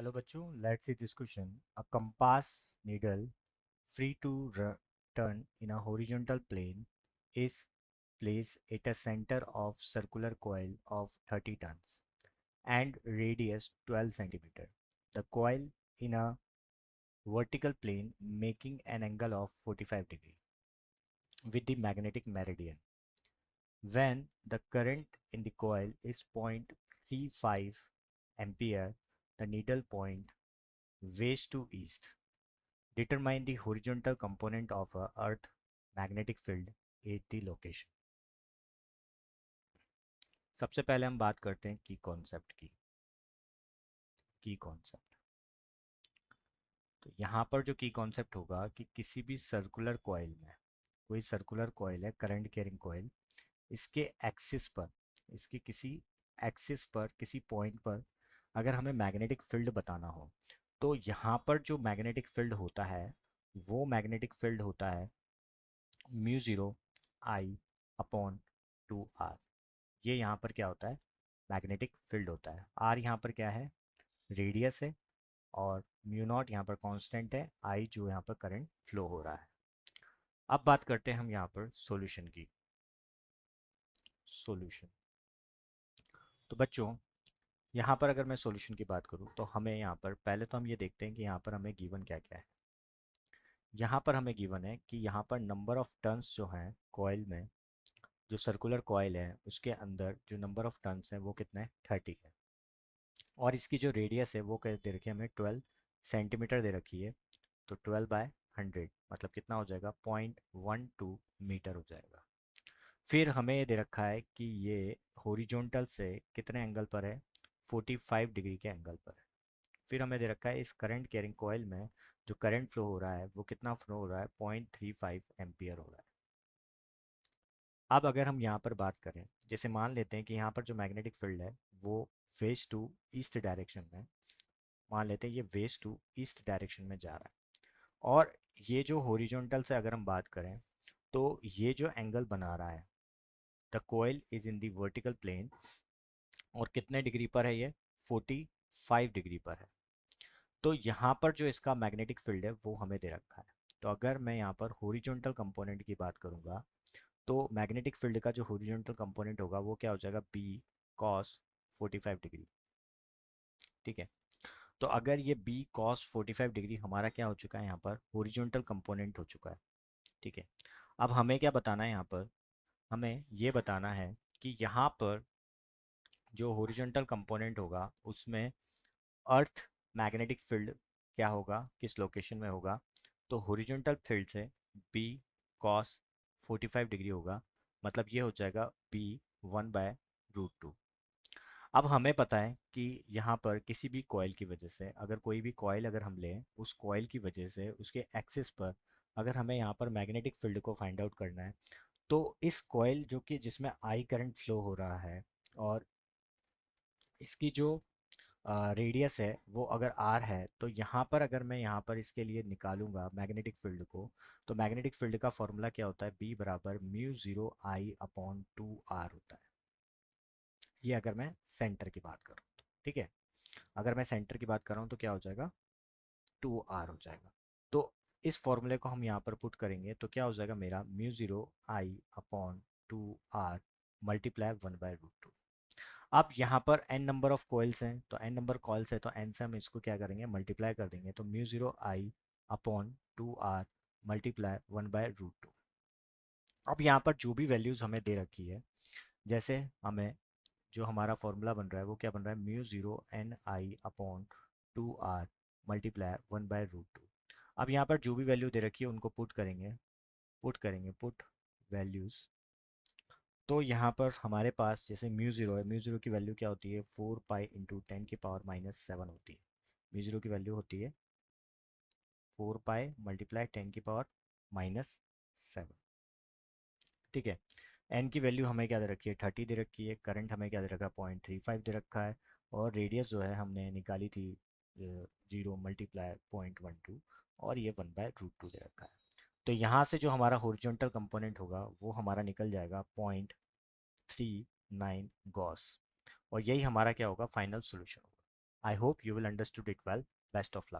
Hello बच्चों, let's see this question. A compass needle free to turn in a horizontal plane is placed at a center of circular coil of 30 tons and radius 12 centimeter. The coil in a vertical plane making an angle of 45 degree with the magnetic meridian. When the current in the coil is 0.35 ampere, the needle point west to east. Determine the horizontal component of a Earth magnetic field at the location. सबसे पहले हम बात करते हैं की concept की। की concept तो यहाँ पर जो की कॉन्सेप्ट होगा कि किसी भी सर्कुलर कॉइल में, कोई सर्कुलर कॉइल है करंट कैरिंग कॉइल, इसके एक्सिस पर, इसके किसी एक्सिस पर, किसी पॉइंट पर अगर हमें मैग्नेटिक फील्ड बताना हो तो यहाँ पर जो मैग्नेटिक फील्ड होता है वो मैग्नेटिक फील्ड होता है mu zero I upon 2 R. ये यहाँ पर क्या होता है, मैग्नेटिक फील्ड होता है। आर यहाँ पर क्या है, रेडियस है, और म्यू नॉट यहाँ पर कांस्टेंट है, आई जो यहाँ पर करंट फ्लो हो रहा है। अब बात करते हैं हम यहाँ पर सॉल्यूशन की। सॉल्यूशन तो बच्चों यहाँ पर अगर मैं सॉल्यूशन की बात करूँ तो हमें यहाँ पर पहले तो हम ये देखते हैं कि यहाँ पर हमें गिवन क्या क्या है। यहाँ पर हमें गिवन है कि यहाँ पर नंबर ऑफ टर्न्स जो हैं कॉइल में, जो सर्कुलर कॉइल है उसके अंदर जो नंबर ऑफ टर्न्स हैं वो कितने हैं, 30 है। और इसकी जो रेडियस है वो क्या दे रखी है हमें, 12 सेंटीमीटर दे रखी है। तो 12/100 मतलब कितना हो जाएगा, 0.12 मीटर हो जाएगा। फिर हमें ये दे रखा है कि ये हॉरिजॉन्टल से कितने एंगल पर है, 45 डिग्री के एंगल पर है। फिर हमें दे रखा है इस करंट कैरिंग कॉइल में जो करंट फ्लो हो रहा है वो कितना फ्लो हो रहा है, 0.35 एम्पियर हो रहा है। अब अगर हम यहाँ पर बात करें, जैसे मान लेते हैं कि यहाँ पर जो मैग्नेटिक फील्ड है वो वेस्ट टू ईस्ट डायरेक्शन में, मान लेते हैं ये वेस्ट टू ईस्ट डायरेक्शन में जा रहा है। और ये जो हॉरिजॉन्टल से अगर हम बात करें तो ये जो एंगल बना रहा है, the coil is in the vertical plane, और कितने डिग्री पर है ये, 45 डिग्री पर है। तो यहाँ पर जो इसका मैग्नेटिक फील्ड है वो हमें दे रखा है। तो अगर मैं यहाँ पर हॉरिजॉन्टल कंपोनेंट की बात करूँगा तो मैग्नेटिक फील्ड का जो हॉरिजॉन्टल कंपोनेंट होगा वो क्या हो जाएगा, बी कॉस 45 डिग्री। ठीक है, तो अगर ये बी कॉस 45 डिग्री हमारा क्या हो चुका है, यहाँ पर हॉरिजॉन्टल कंपोनेंट हो चुका है। ठीक है, अब हमें क्या बताना है, यहाँ पर हमें ये बताना है कि यहाँ पर जो हॉरिजॉन्टल कंपोनेंट होगा उसमें अर्थ मैग्नेटिक फील्ड क्या होगा, किस लोकेशन में होगा। तो हॉरिजॉन्टल फील्ड से बी कॉस 45 डिग्री होगा, मतलब ये हो जाएगा बी 1/√2। अब हमें पता है कि यहाँ पर किसी भी कॉइल की वजह से, अगर कोई भी कॉइल अगर हम लें, उस कॉइल की वजह से उसके एक्सिस पर अगर हमें यहाँ पर मैग्नेटिक फील्ड को फाइंड आउट करना है तो इस कॉइल जो कि जिसमें आई करंट फ्लो हो रहा है और इसकी जो रेडियस है वो अगर आर है, तो यहाँ पर अगर मैं यहाँ पर इसके लिए निकालूंगा मैग्नेटिक फील्ड को, तो मैग्नेटिक फील्ड का फॉर्मूला क्या होता है, बी बराबर mu zero I upon 2 R होता है। ये अगर मैं सेंटर की बात करूँ तो, ठीक है, अगर मैं सेंटर की बात कर रहा हूँ तो क्या हो जाएगा, 2 आर हो जाएगा। तो इस फॉर्मूले को हम यहाँ पर पुट करेंगे तो क्या हो जाएगा मेरा, mu zero I upon 2 R multiply 1/√2। अब यहाँ पर n नंबर ऑफ कॉइल्स हैं, तो n नंबर कॉइल्स है तो n से हम इसको क्या करेंगे, मल्टीप्लाई कर देंगे। तो mu zero I upon 2 R multiply 1/√2। अब यहाँ पर जो भी वैल्यूज़ हमें दे रखी है, जैसे हमें जो हमारा फॉर्मूला बन रहा है वो क्या बन रहा है, mu zero N I upon 2 R multiply 1/√2। अब यहाँ पर जो भी वैल्यू दे रखी है उनको पुट वैल्यूज़। तो यहाँ पर हमारे पास जैसे म्यू ज़ीरो है, म्यू ज़ीरो की वैल्यू क्या होती है, 4 पाई इंटू 10⁻⁷ होती है। म्यू ज़ीरो की वैल्यू होती है 4 पाई मल्टीप्लाई 10⁻⁷। ठीक है, एन की वैल्यू हमें क्या दे रखी है, 30 दे रखी है, करंट हमें क्या दे रखा है, 0.35 दे रखा है, और रेडियस जो है हमने निकाली थी 0 × 0.12, और ये 1/√2 दे रखा है। तो यहाँ से जो हमारा हॉरिजॉन्टल कंपोनेंट होगा वो हमारा निकल जाएगा 0.39 गॉस, और यही हमारा क्या होगा, फाइनल सोल्यूशन होगा। I hope you will understood it well. Best of luck.